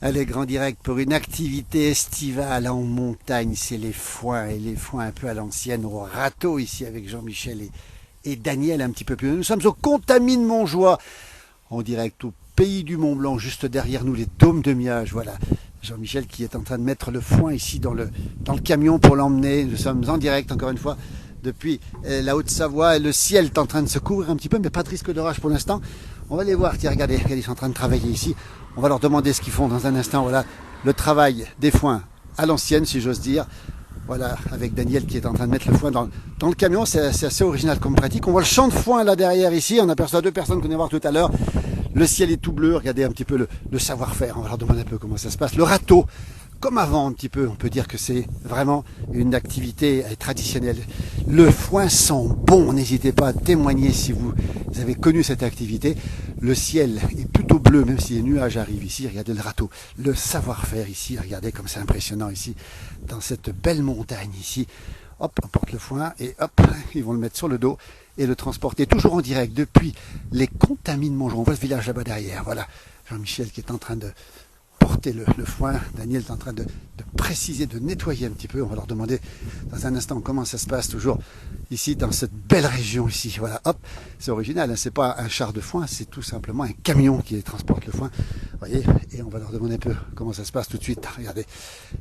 Allez, grand direct pour une activité estivale en montagne, c'est les foins et les foins un peu à l'ancienne au râteau ici avec Jean-Michel et Daniel un petit peu plus. Nous sommes au Contamine Montjoie en direct au pays du Mont Blanc, juste derrière nous les dômes de Miage. Voilà, Jean-Michel qui est en train de mettre le foin ici dans le camion pour l'emmener. Nous sommes en direct encore une fois depuis la Haute-Savoie et le ciel est en train de se couvrir un petit peu mais pas de risque d'orage pour l'instant. On va les voir, tiens, regardez, ils sont en train de travailler ici. On va leur demander ce qu'ils font dans un instant. Voilà, le travail des foins à l'ancienne, si j'ose dire. Voilà, avec Daniel qui est en train de mettre le foin dans le camion. C'est assez original comme pratique. On voit le champ de foin là derrière ici. On aperçoit deux personnes qu'on est voir tout à l'heure. Le ciel est tout bleu. Regardez un petit peu le savoir-faire. On va leur demander un peu comment ça se passe. Le râteau, comme avant un petit peu, on peut dire que c'est vraiment une activité traditionnelle. Le foin sent bon. N'hésitez pas à témoigner si vous avez connu cette activité. Le ciel est plutôt bleu, même si les nuages arrivent ici. Regardez le râteau, le savoir-faire ici. Regardez comme c'est impressionnant ici, dans cette belle montagne ici. Hop, on porte le foin et hop, ils vont le mettre sur le dos et le transporter toujours en direct depuis les Contamines Montjoie. On voit le village là-bas derrière. Voilà, Jean-Michel qui est en train de porter le foin. Daniel est en train de préciser, de nettoyer un petit peu. On va leur demander dans un instant comment ça se passe toujours ici dans cette belle région ici. Voilà, hop, c'est original, hein. C'est pas un char de foin, c'est tout simplement un camion qui transporte le foin. Vous voyez, et on va leur demander un peu comment ça se passe tout de suite. Regardez,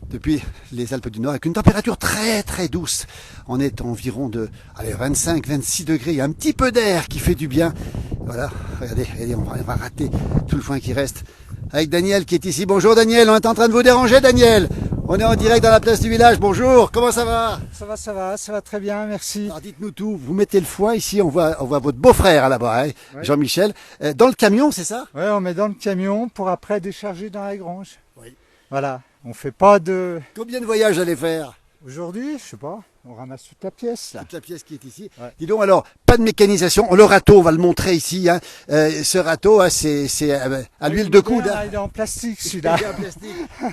depuis les Alpes du Nord, avec une température très très douce. On est environ de 25-26 degrés. Il y a un petit peu d'air qui fait du bien. Voilà, regardez, on va rater tout le foin qui reste. Avec Daniel qui est ici. Bonjour Daniel, on est en train de vous déranger Daniel. On est en direct dans la place du village. Bonjour, comment ça va? Ça va très bien, merci. Alors dites-nous tout, vous mettez le foin ici, on voit votre beau-frère là-bas, hein, oui. Jean-Michel. Dans le camion, c'est ça? Oui, on met dans le camion pour après décharger dans la grange. Oui. Voilà, on fait pas de... Combien de voyages allez faire? Aujourd'hui, je sais pas, on ramasse toute la pièce. Là. Toute la pièce qui est ici. Ouais. Dis donc alors, pas de mécanisation. Le râteau, on va le montrer ici. Hein. Ce râteau, hein, c'est à l'huile de coude. Il est en plastique celui-là.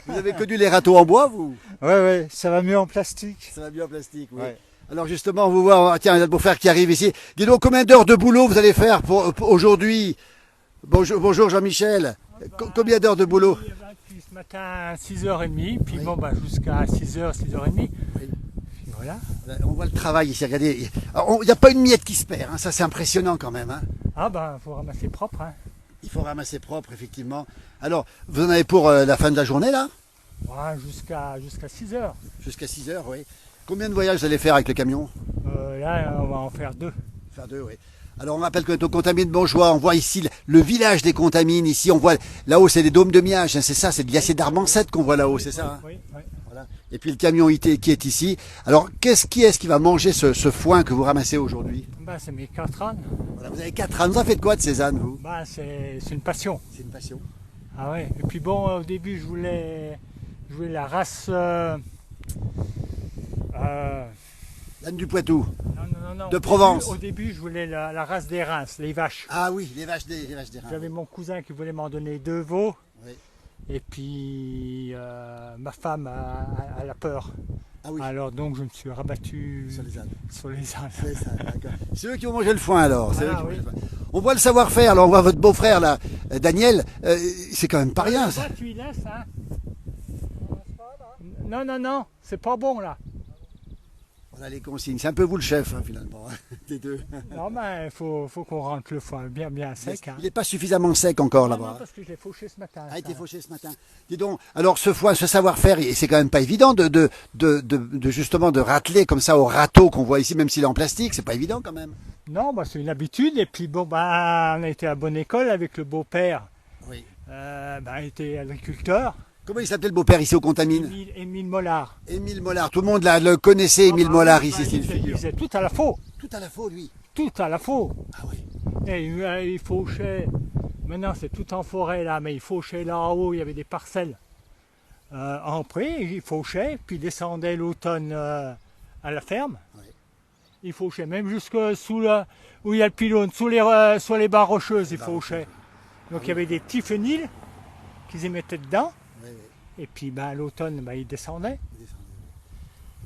Vous avez connu les râteaux en bois, vous? Oui, ça va mieux en plastique. Ça va mieux en plastique, oui. Ouais. Alors justement, vous voir, tiens, il y a le beau-frère qui arrive ici. Dis donc, combien d'heures de boulot vous allez faire pour aujourd'hui? Bonjour Jean-Michel. Combien d'heures de boulot? Ce matin à 6h30, puis oui. Bon, jusqu'à 6h, 6h30. Oui. Voilà. On voit le travail ici, regardez. Il n'y a pas une miette qui se perd, hein. Ça c'est impressionnant quand même. Hein. Ah ben, il faut ramasser propre. Hein. Il faut ramasser propre, effectivement. Alors, vous en avez pour la fin de la journée là? Ouais, jusqu'à 6h. Jusqu'à 6h, oui. Combien de voyages vous allez faire avec le camion? Là, on va en faire 2. Faire 2, oui. Alors on rappelle qu'on est au Contamine Montjoie, on voit ici le village des Contamines, ici on voit là-haut c'est des dômes de Miage, hein, c'est ça, c'est le glacier d'Armancette qu'on voit là-haut, c'est ça hein? Oui. Voilà. Et puis le camion qui est ici. Alors qui est-ce qui va manger ce foin que vous ramassez aujourd'hui? C'est mes 4 ânes. Voilà, vous avez 4 ânes, vous en faites quoi de ces ânes vous? C'est une passion. C'est une passion. Ah ouais, et puis bon, au début je voulais la race... L'âne du Poitou. Non. De Provence. Au début, je voulais la race des Reims, les vaches. Ah oui, les vaches des Reims. J'avais mon cousin qui voulait m'en donner 2 veaux. Oui. Et puis, ma femme a la peur. Ah oui. Alors donc, je me suis rabattu sur les ânes. D'accord. C'est eux qui vont manger le foin alors. Oui. On voit le savoir-faire, là, on voit votre beau-frère là, Daniel. C'est quand même pas rien ça. Tu y laisses, hein? Non, c'est pas bon là. On a les consignes, c'est un peu vous le chef hein, finalement, hein, des deux. Non mais il faut qu'on rentre le foin bien sec. Hein. Il n'est pas suffisamment sec encore là-bas. Non, parce que je l'ai fauché ce matin. Ah, il était fauché ce matin. Dis donc, alors ce foin, ce savoir-faire, c'est quand même pas évident de justement de râteler comme ça au râteau qu'on voit ici, même s'il est en plastique, c'est pas évident quand même. Non, c'est une habitude et puis bon on a été à bonne école avec le beau-père. Oui. Il était agriculteur. Comment il s'appelait le beau-père ici au Contamine? Émile Mollard. Émile Mollard, tout le monde le connaissait, Émile Mollard ici, c'est une figure. Il faisait tout à la faux. Tout à la faux, lui. Tout à la faux. Ah oui. Et il fauchait, maintenant c'est tout en forêt là, mais il fauchait là en haut, il y avait des parcelles en pré, il fauchait, puis il descendait l'automne à la ferme. Oui. Il fauchait, même jusque où il y a le pylône, sur les barres rocheuses, il fauchait. Donc il y avait des petits fenils qu'ils y mettaient dedans. Et puis à l'automne, il descendait.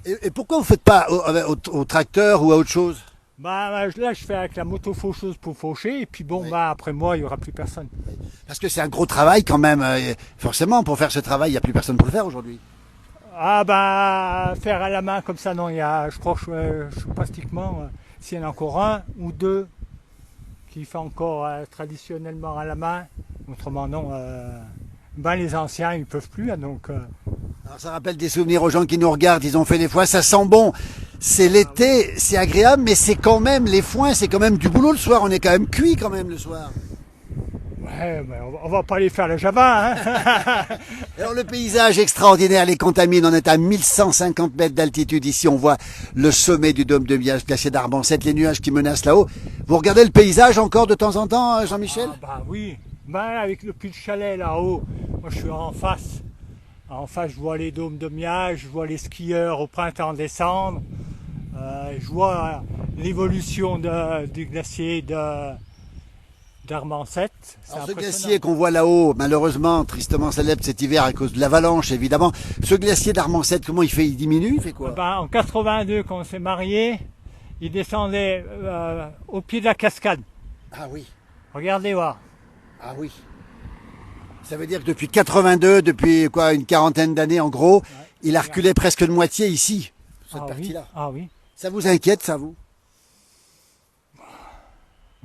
Et pourquoi vous ne faites pas au tracteur ou à autre chose? Bah, là, je fais avec la moto faucheuse pour faucher, et puis bon, Oui. bah, après moi, il n'y aura plus personne. Parce que c'est un gros travail quand même. Forcément, pour faire ce travail, il n'y a plus personne pour le faire aujourd'hui. Ah, bah, faire à la main comme ça, non, je crois que je suis pratiquement, s'il y en a encore un ou deux qui fait encore traditionnellement à la main, autrement non, ben, les anciens, ils ne peuvent plus, hein, donc... Alors ça rappelle des souvenirs aux gens qui nous regardent. Ils ont fait des foins, ça sent bon. C'est l'été, c'est agréable, mais c'est quand même, les foins, c'est quand même du boulot le soir. On est quand même cuit quand même le soir. Ouais, mais on va pas aller faire le Java, hein. Alors le paysage extraordinaire, les Contamines, on est à 1150 mètres d'altitude. Ici, on voit le sommet du dôme de Miage, glacier d'Arbancette, les nuages qui menacent là-haut. Vous regardez le paysage encore de temps en temps, Jean-Michel? Ah, bah oui, ben, avec le puits de chalet là-haut, moi je suis en face. En face, je vois les dômes de Miage, je vois les skieurs au printemps descendre, je vois l'évolution du glacier d'Armancette. C'est Alors, ce impressionnant. glacier qu'on voit là-haut, malheureusement, tristement célèbre cet hiver à cause de l'avalanche, évidemment. Ce glacier d'Armancette, comment il fait? Il diminue? Il fait quoi? Ben, en 82, quand on s'est mariés, il descendait au pied de la cascade. Ah oui, Regardez voir. ah oui. Ça veut dire que depuis 82, depuis quoi, une quarantaine d'années en gros, il a reculé presque de moitié ici, cette Ah oui, partie-là. ah oui. Ça vous inquiète, ça, vous?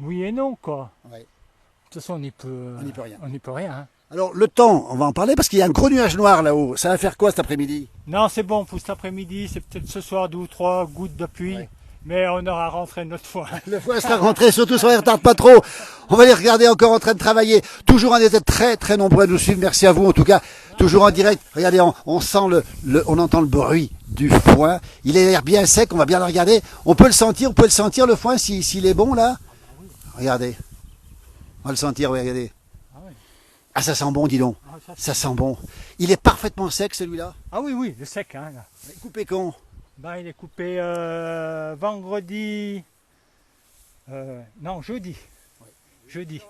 Oui et non, quoi. Ouais. De toute façon, on n'y peut, On n'y peut rien. On n'y peut rien, hein. Alors, le temps, on va en parler parce qu'il y a un gros nuage noir là-haut. Ça va faire quoi cet après-midi? Non, c'est bon pour cet après-midi, c'est peut-être ce soir 2 ou 3 gouttes de pluie, Ouais. mais on aura rentré notre fois. Le foin sera rentré, surtout si on ne retarde pas trop. On va les regarder encore en train de travailler. Toujours en état très très nombreux à nous suivre. Merci à vous en tout cas. Toujours en direct. Regardez, on sent on entend le bruit du foin. Il a l'air bien sec, on va bien le regarder. On peut le sentir, vous pouvez le sentir le foin s'il est bon là. Regardez. On va le sentir, oui, regardez. Ah oui. Ah, ça sent bon, dis donc. Ah, ça, Ça sent bon. Il est parfaitement sec celui-là. Ah oui, oui, le sec, hein. Là. Coupé con. Ben, il est coupé vendredi. Non, jeudi. Jeudi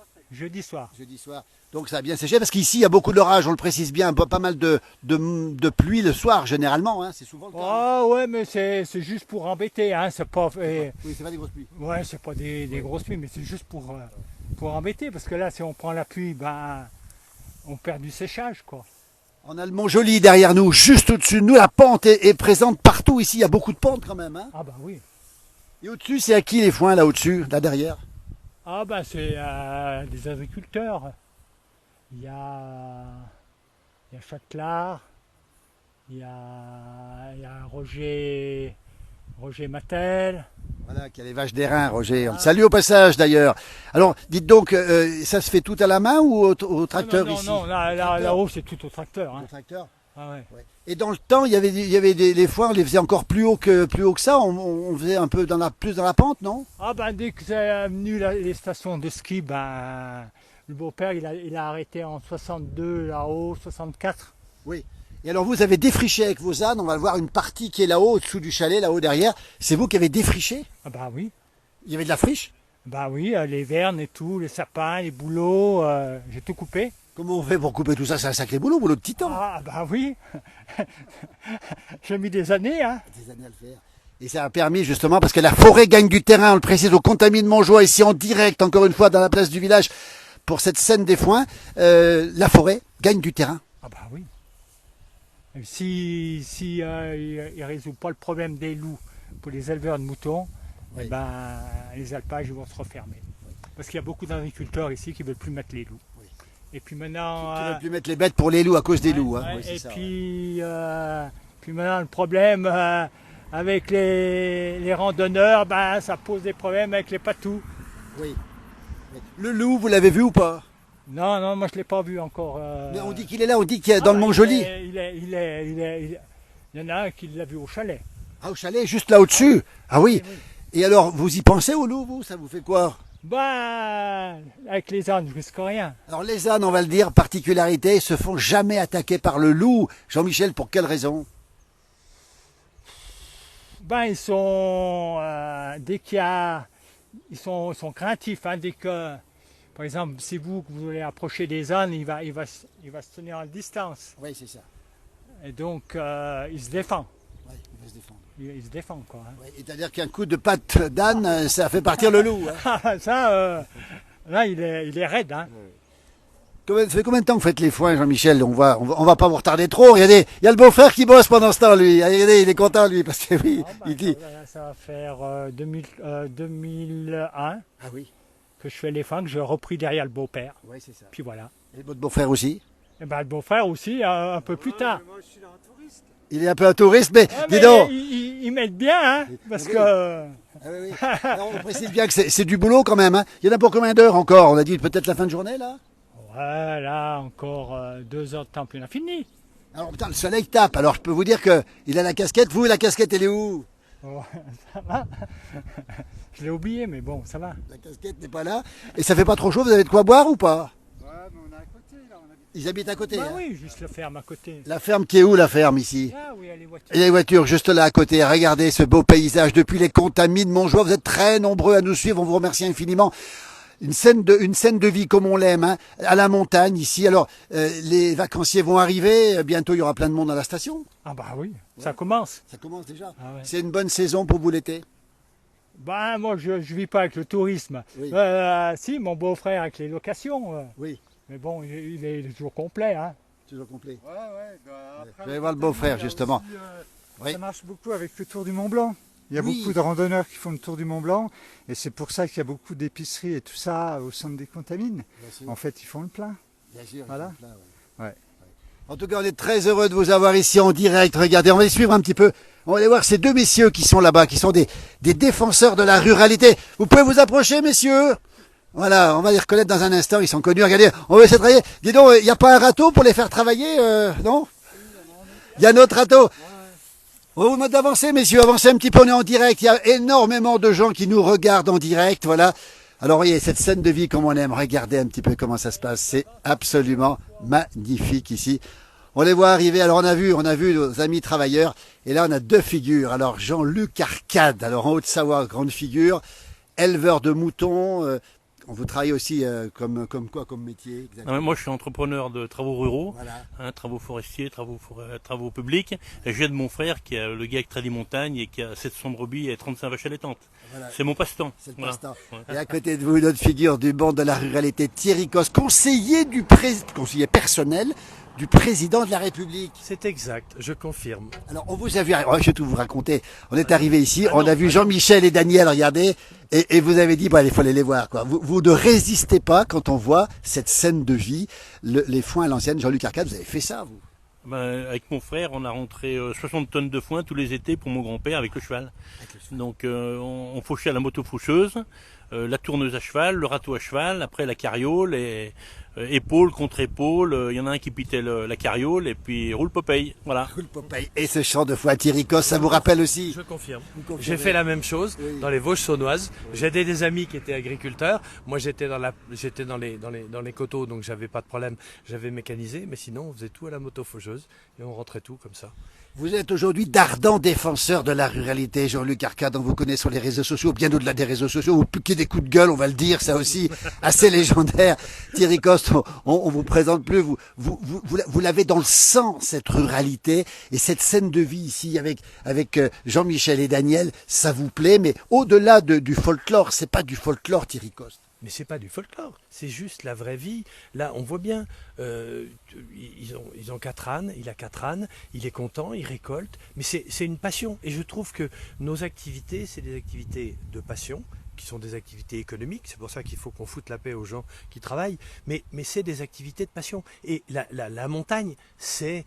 soir. Jeudi soir. Donc ça a bien séché parce qu'ici il y a beaucoup d'orage, on le précise bien, pas mal de pluie le soir généralement, hein, c'est souvent le cas. Ah ouais, mais c'est juste pour embêter, hein. C'est pas, Oui, c'est pas des grosses pluies. ouais, c'est pas des grosses pluies, mais c'est juste pour embêter, parce que là, si on prend la pluie, ben, on perd du séchage, quoi. On a le Mont Joli derrière nous, juste au-dessus de nous, la pente est présente partout ici, il y a beaucoup de pentes quand même. Hein. Ah ben oui. Et au-dessus, c'est à qui les foins là au-dessus, là derrière? Ah ben c'est des agriculteurs. Il y a Châtelard, il y a Roger Mattel. Voilà, qui a les vaches d'airain, Roger. On le salue au passage d'ailleurs. Alors, dites donc, ça se fait tout à la main ou au tracteur non, ici? non, là-haut c'est tout au tracteur. Hein. Au tracteur. Ah ouais. Ouais. Et dans le temps, il y avait les foins, on les faisait encore plus haut que ça. On faisait un peu plus dans la pente, non? Ah ben dès que c'est venu les stations de ski, ben le beau-père il a arrêté en 62 là-haut, 64. Oui. Et alors vous avez défriché avec vos ânes, on va voir une partie qui est là-haut, au-dessous du chalet, là-haut derrière. C'est vous qui avez défriché? Ah ben oui. Il y avait de la friche? Ben oui, les vernes et tout, les sapins, les bouleaux, j'ai tout coupé. Comment on fait pour couper tout ça? C'est un sacré boulot de titan. Ah ben oui. J'ai mis des années, hein. Des années à le faire. Et ça a permis justement, parce que la forêt gagne du terrain, on le précise, au Contamine Montjoie, ici en direct, encore une fois, dans la place du village, pour cette scène des foins, la forêt gagne du terrain. Ah ben oui. Et si il résout pas le problème des loups pour les éleveurs de moutons, Oui. eh ben, les alpages ils vont se refermer. Parce qu'il y a beaucoup d'agriculteurs ici qui ne veulent plus mettre les loups. Oui. Et puis maintenant... Tu ne veux plus mettre les bêtes pour les loups à cause des loups. Hein. ouais, Oui, c'est et ça, ouais. puis maintenant le problème avec les randonneurs, ben, ça pose des problèmes avec les patous. Oui. Le loup, vous l'avez vu ou pas? Non, non, moi je ne l'ai pas vu encore. Mais on dit qu'il est là, on dit qu'il est dans le Mont Joli. Il y en a un qui l'a vu au chalet. Ah, au chalet, juste là au-dessus. Ah oui. Oui. Et alors, vous y pensez au loup, vous? Ça vous fait quoi? Ben, avec les ânes, je risque rien. Alors les ânes, on va le dire, particularité, se font jamais attaquer par le loup. Jean-Michel, pour quelle raison? Ben, ils sont, dès qu'il y a, ils sont craintifs, hein, dès que, par exemple, si vous voulez approcher des ânes, il va se tenir en distance. Oui, c'est ça. Et donc, il se défend. Oui, il va se défendre. il se défend, quoi. Hein. Ouais, c'est-à-dire qu'un coup de patte d'âne, ça fait partir le loup. Hein. Ah, ça, là, il est raide. Hein. Ça fait combien de temps que vous faites les foins, Jean-Michel? On va pas vous retarder trop. Regardez, il y a le beau-frère qui bosse pendant ce temps, lui. Regardez, il est content, lui, parce que oui, il dit. Ça va faire 2001 Ah oui, que je fais les foins, que j'ai repris derrière le beau-père. oui, c'est ça. Puis voilà. Et votre beau-frère aussi? Et ben, le beau-frère aussi, un peu plus tard. Moi, je suis là en touriste. Il est un peu un touriste, mais Ah, dis mais donc. ils m'aident bien, hein, parce Oui. que... Ah oui, oui. Alors, on précise bien que c'est du boulot quand même. Hein. Il y en a pour combien d'heures encore? On a dit peut-être la fin de journée, là? Voilà, encore 2 heures de temps, puis on a fini. Alors putain, le soleil tape. Alors je peux vous dire que il a la casquette. Vous, la casquette, elle est où? Oh, ça va. Je l'ai oublié, mais bon, ça va. La casquette n'est pas là. Et ça fait pas trop chaud. Vous avez de quoi boire ou pas? Ouais, mais on est à côté, là. On habite... Ils habitent à côté. Bah hein. oui, juste la ferme à côté. La ferme qui est où, la ferme ici? Ah oui, il y a les voitures. Il y a les voitures juste là à côté. Regardez ce beau paysage depuis les Contamines de Montjoie. Vous êtes très nombreux à nous suivre. On vous remercie infiniment. Une scène de vie comme on l'aime, hein, à la montagne ici. Alors, les vacanciers vont arriver. Bientôt, il y aura plein de monde à la station. Ah bah oui, ça commence. Ça commence déjà. Ah ouais. C'est une bonne saison pour vous l'été. Bah moi, je vis pas avec le tourisme. Oui. Si, mon beau-frère avec les locations. Oui, Mais bon, il est toujours complet. Hein. toujours complet. Ouais, ouais. Bah, après, Je vais voir le beau-frère, il y a justement. aussi, Oui. Ça marche beaucoup avec le Tour du Mont Blanc. Il y a Oui. beaucoup de randonneurs qui font le Tour du Mont Blanc. Et c'est pour ça qu'il y a beaucoup d'épiceries et tout ça au centre des Contamines. Bien sûr. En fait, ils font le plein. Bien sûr. Voilà. ils sont là, ouais. Ouais. En tout cas, on est très heureux de vous avoir ici en direct. Regardez, on va les suivre un petit peu. On va aller voir ces deux messieurs qui sont là-bas, qui sont des défenseurs de la ruralité. Vous pouvez vous approcher, messieurs? Voilà, on va les reconnaître dans un instant. Ils sont connus. Regardez, on va essayer de travailler. Dis donc, il n'y a pas un râteau pour les faire travailler, non? Il y a un autre râteau. On vous demande d'avancer, messieurs, avancez un petit peu, on est en direct. Il y a énormément de gens qui nous regardent en direct, voilà. Alors, voyez, cette scène de vie comme on aime, regardez un petit peu comment ça se passe. C'est absolument magnifique ici. On les voit arriver. Alors, on a vu nos amis travailleurs. Et là, on a deux figures. Alors, Jean-Luc Arcade, alors en Haute-Savoie, grande figure, éleveur de moutons. Vous travaillez aussi comme quoi, comme métier exactement? Non, mais moi, je suis entrepreneur de travaux ruraux, Voilà. hein, travaux forestiers, travaux publics. Et j'aide mon frère, qui est le gars qui traite des montagnes et qui a 700 brebis et 35 vaches allaitantes. Voilà. C'est mon passe-temps. C'est le Voilà. passe-temps. Ouais. Et à côté de vous, une autre figure du monde de la ruralité, Thierry Cos, conseiller personnel du président de la République. C'est exact, je confirme. Alors, on vous a vu, je vais tout vous raconter. On est arrivé ici, on a vu Jean-Michel et Daniel, regardez, et vous avez dit, il faut aller les voir, quoi. Vous ne résistez pas quand on voit cette scène de vie, les foins à l'ancienne. Jean-Luc Arcade, vous avez fait ça, vous? Ben, avec mon frère, on a rentré 60 tonnes de foin tous les étés pour mon grand-père avec le cheval. Donc on fauchait à la moto faucheuse, la tourneuse à cheval, le râteau à cheval, après la carriole, et épaule contre épaule. Il y en a un qui pitait la carriole et puis roule Popeye. Voilà. Cool Popeye. Et ce chant de foin Thierry Cos, ça vous rappelle aussi? Je confirme. Vous confirmez? J'ai fait la même chose Oui. dans les Vosges saunoises. J'aidais des amis qui étaient agriculteurs. Moi, j'étais dans les coteaux, donc j'avais pas de problème. J'avais mécanisé, mais sinon, on faisait tout à la moto faucheuse et on rentrait tout comme ça. Vous êtes aujourd'hui d'ardents défenseurs de la ruralité, Jean-Luc Arcade, on vous connaît sur les réseaux sociaux, bien au-delà des réseaux sociaux, vous piquez des coups de gueule, on va le dire, ça aussi, assez légendaire. Thierry Coste, on vous présente plus, vous l'avez dans le sang, cette ruralité, et cette scène de vie ici avec Jean-Michel et Daniel, ça vous plaît, mais au-delà du folklore, c'est pas du folklore, Thierry Coste. Mais c'est pas du folklore, c'est juste la vraie vie. Là, on voit bien, ils ont 4 ânes, il a 4 ânes, il est content, il récolte, mais c'est une passion. Et je trouve que nos activités, c'est des activités de passion, qui sont des activités économiques, c'est pour ça qu'il faut qu'on foute la paix aux gens qui travaillent, mais c'est des activités de passion. Et la montagne, c'est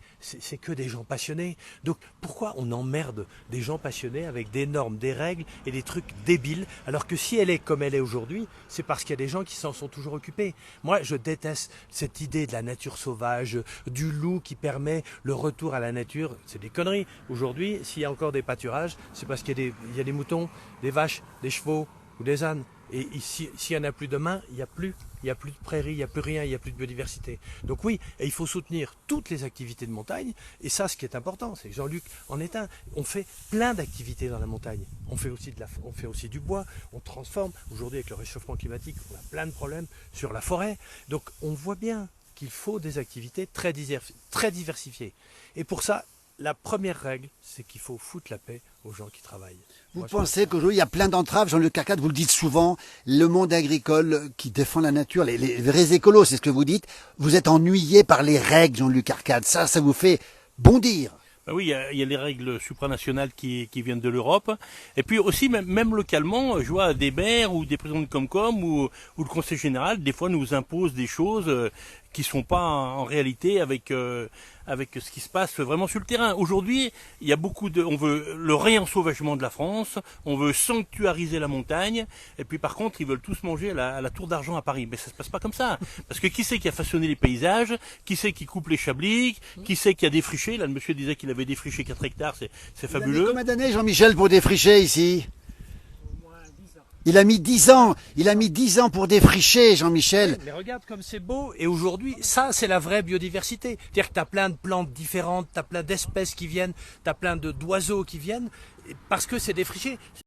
que des gens passionnés. Donc pourquoi on emmerde des gens passionnés avec des normes, des règles et des trucs débiles, alors que si elle est comme elle est aujourd'hui, c'est parce qu'il y a des gens qui s'en sont toujours occupés. Moi, je déteste cette idée de la nature sauvage, du loup qui permet le retour à la nature. C'est des conneries. Aujourd'hui, s'il y a encore des pâturages, c'est parce qu'il y a des moutons, des vaches, des chevaux, ou des ânes. Et s'il n'y en a plus demain, il n'y a plus de prairies, il n'y a plus rien, il n'y a plus de biodiversité. Donc oui, et il faut soutenir toutes les activités de montagne. Et ça, ce qui est important, c'est que Jean-Luc en est un. On fait plein d'activités dans la montagne. On fait aussi du bois, on transforme. Aujourd'hui, avec le réchauffement climatique, on a plein de problèmes sur la forêt. Donc on voit bien qu'il faut des activités très diversifiées. Et pour ça, la première règle, c'est qu'il faut foutre la paix aux gens qui travaillent. Vous Moi, je pensez pense que- qu'aujourd'hui, il y a plein d'entraves, Jean-Luc Carcade, vous le dites souvent, le monde agricole qui défend la nature, les vrais écolos, c'est ce que vous dites, vous êtes ennuyé par les règles, Jean-Luc Carcade, ça vous fait bondir. Ben oui, il y a les règles supranationales qui viennent de l'Europe. Et puis aussi, même localement, je vois des maires ou des présidents de Comcom ou le Conseil général, des fois nous imposent des choses qui sont pas en réalité avec ce qui se passe vraiment sur le terrain. Aujourd'hui, il y a on veut le réensauvagement de la France, on veut sanctuariser la montagne, et puis par contre, ils veulent tous manger à la tour d'argent à Paris. Mais ça se passe pas comme ça. Parce que qui c'est qui a façonné les paysages? Qui c'est qui coupe les chablis? Qui c'est qui a défriché? Là, le monsieur disait qu'il avait défriché 4 hectares, c'est Il a mis fabuleux. combien d'années, Jean-Michel, pour défricher ici? Il a mis 10 ans. Il a mis 10 ans pour défricher, Jean-Michel. Mais regarde comme c'est beau. Et aujourd'hui, ça, c'est la vraie biodiversité. C'est-à-dire que tu as plein de plantes différentes, tu as plein d'espèces qui viennent, tu as plein d'oiseaux qui viennent, parce que c'est défriché.